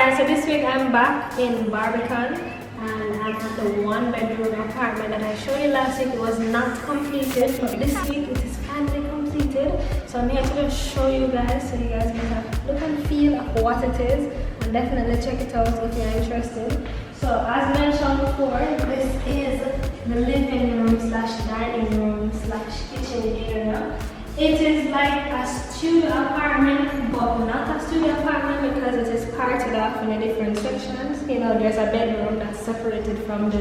Alright, so this week I'm back in Barbican and I'm at the 1-bedroom apartment that I showed you last week. It was not completed, but this week it is finally completed. So I'm here to just show you guys so you guys can have a look and feel of what it is, and definitely check it out if you're interested. So as mentioned before, this is the living room slash dining room slash kitchen area. It is like a studio apartment, but not a studio apartment because it is parted off in the different sections. You know, there's a bedroom that's separated from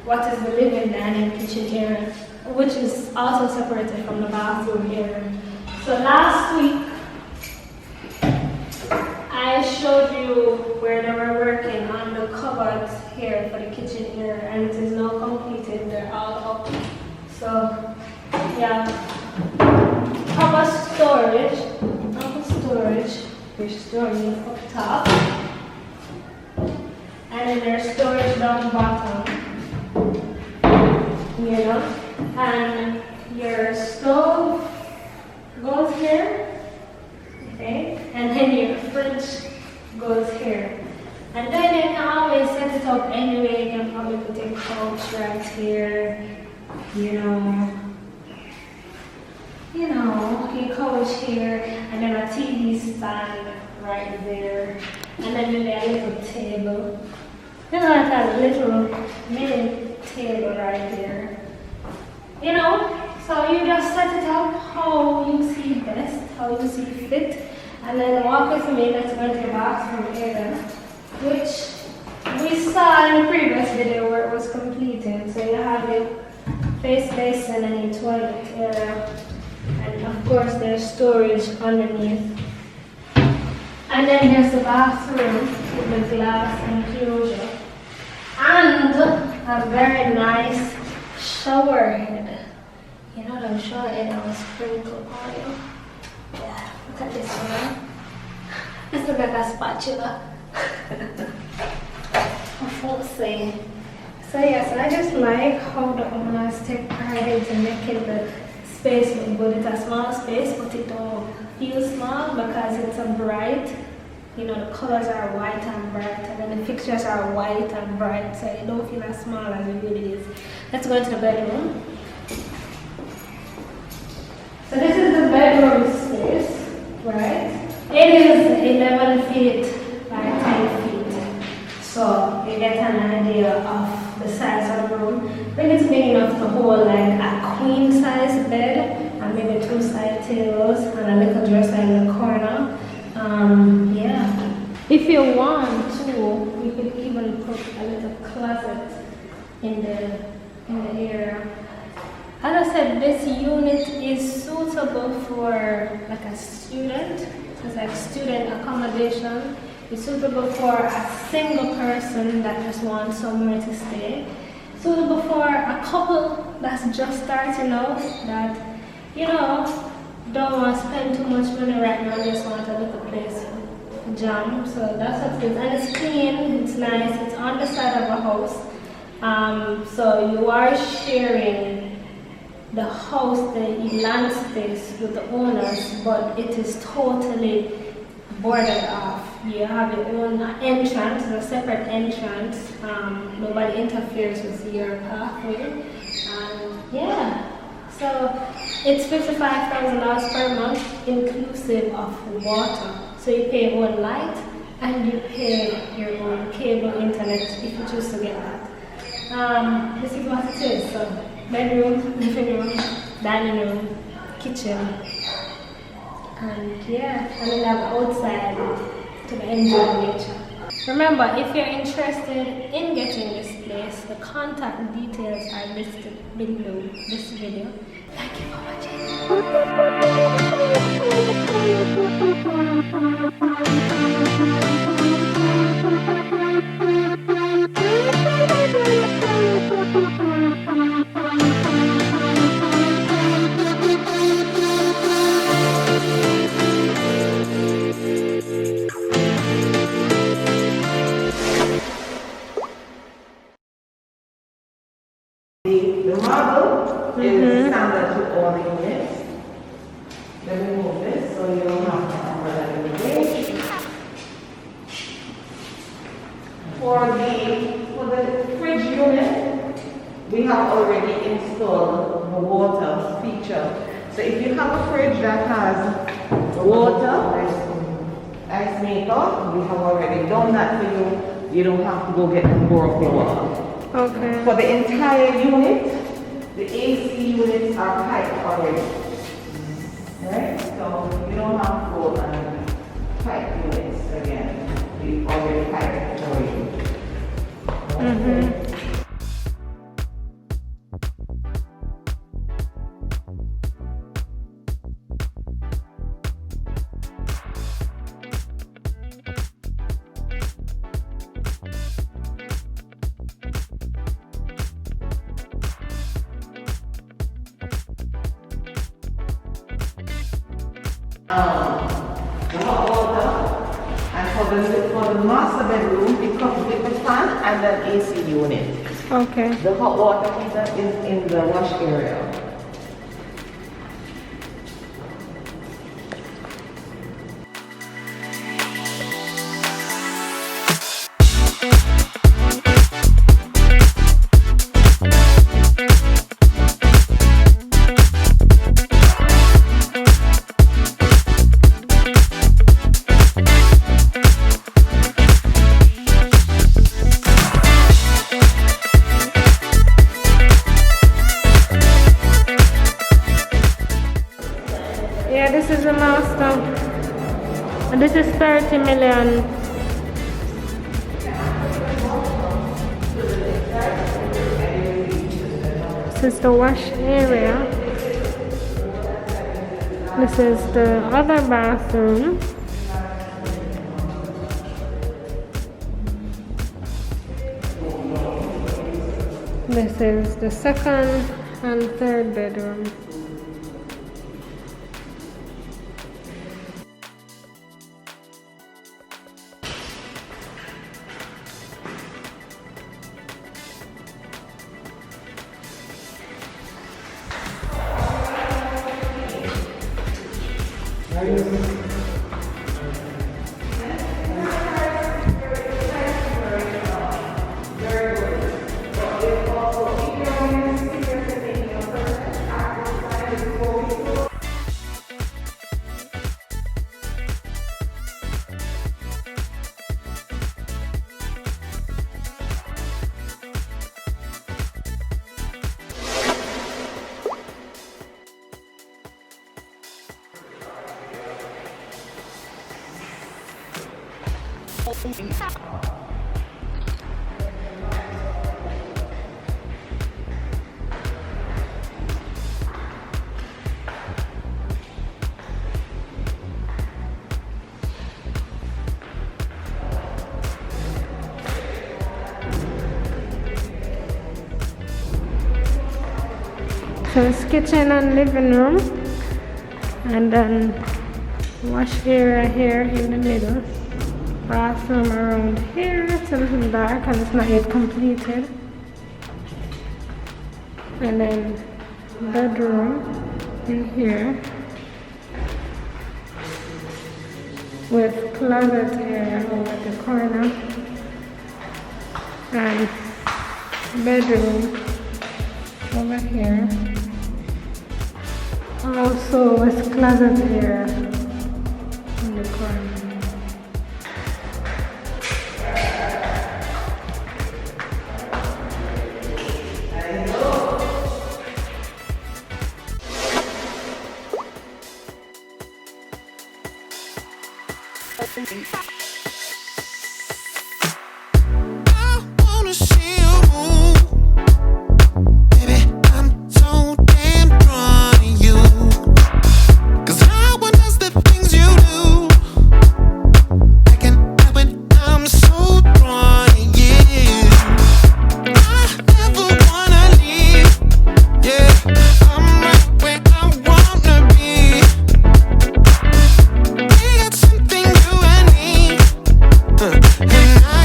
what is the living, dining, kitchen area, which is also separated from the bathroom area. So last week, I showed you where they were working on the cupboards here for the kitchen area, and it is now completed. They're all up. So, yeah. Proper storage, you're storing up top, and then there's storage down bottom, you know, and your stove goes here, okay, and then your fridge goes here. And then you can always set it up anyway. You can probably put a couch right here, you know, your couch here, and then a TV stand right there, and then maybe a little table. You know, like a little mini table right there. You know, so you just set it up how you see best, how you see fit, and then walk with me. Let's go to the bathroom area, which we saw in the previous video where it was completed. So you have your face basin and your toilet area. And of course there's storage underneath. And then there's the bathroom with the glass enclosure. And a very nice shower head. You know the shower head I was sprinkled oil. Yeah, look at this one. This looks like a spatula. Fancy. So yes, I just like how the owners take pride into making the space look good. It's a small space, but it don't feel small because it's a bright, you know, the colors are white and bright, and then the fixtures are white and bright, so it don't feel as small as it really is. Let's go into the bedroom. So this is the bedroom space, right? It is 11 feet by 10 feet, so you get an idea of the size of the room. I think it's big enough to hold like a queen size bed and maybe 2 side tables and a little dresser in the corner. Yeah. If you want to, you could even put a little closet in the area. As I said, this unit is suitable for like a student. It's like student accommodation. It's suitable for a single person that just wants somewhere to stay. Suitable for a couple that's just starting out, that, you know, don't want to spend too much money right now, just want a little place to jam. So that's what it is. And it's clean, it's nice, it's on the side of a house. So you are sharing the house, the land space with the owners, but it is totally boarded off. You have your own entrance, a separate entrance. Nobody interferes with your pathway. Yeah, so it's $55,000 per month, inclusive of water. So you pay your own light and you pay your own cable internet if you choose to get that. This is what it is. So bedroom, living room, dining room, kitchen. And yeah, and then have outside to enjoy nature. Remember, if you're interested in getting this place, the contact details are listed below this video. Thank you for The marble is standard to all the units. Let me move this so you don't have to cover that in the way. For the fridge unit, we have already installed the water feature. So if you have a fridge that has water, ice maker, we have already done that for you. You don't have to go get more of your water. Okay. For the entire unit, the AC units are piped already. Right? So you don't have to go and pipe units again. We already piped for you. The hot water, and for the master bedroom, it comes with the fan and an AC unit. Okay. The hot water heater is in the wash area. Yeah, this is the master. And this is 30 million. This is the wash area. This is the other bathroom. This is the second and third bedroom. So it's kitchen and living room, and then wash area here in the middle. Bathroom around here. It's a little dark and it's not yet completed. And then bedroom in here with closet area over the corner, and bedroom over here. Also with closet area in the corner. And I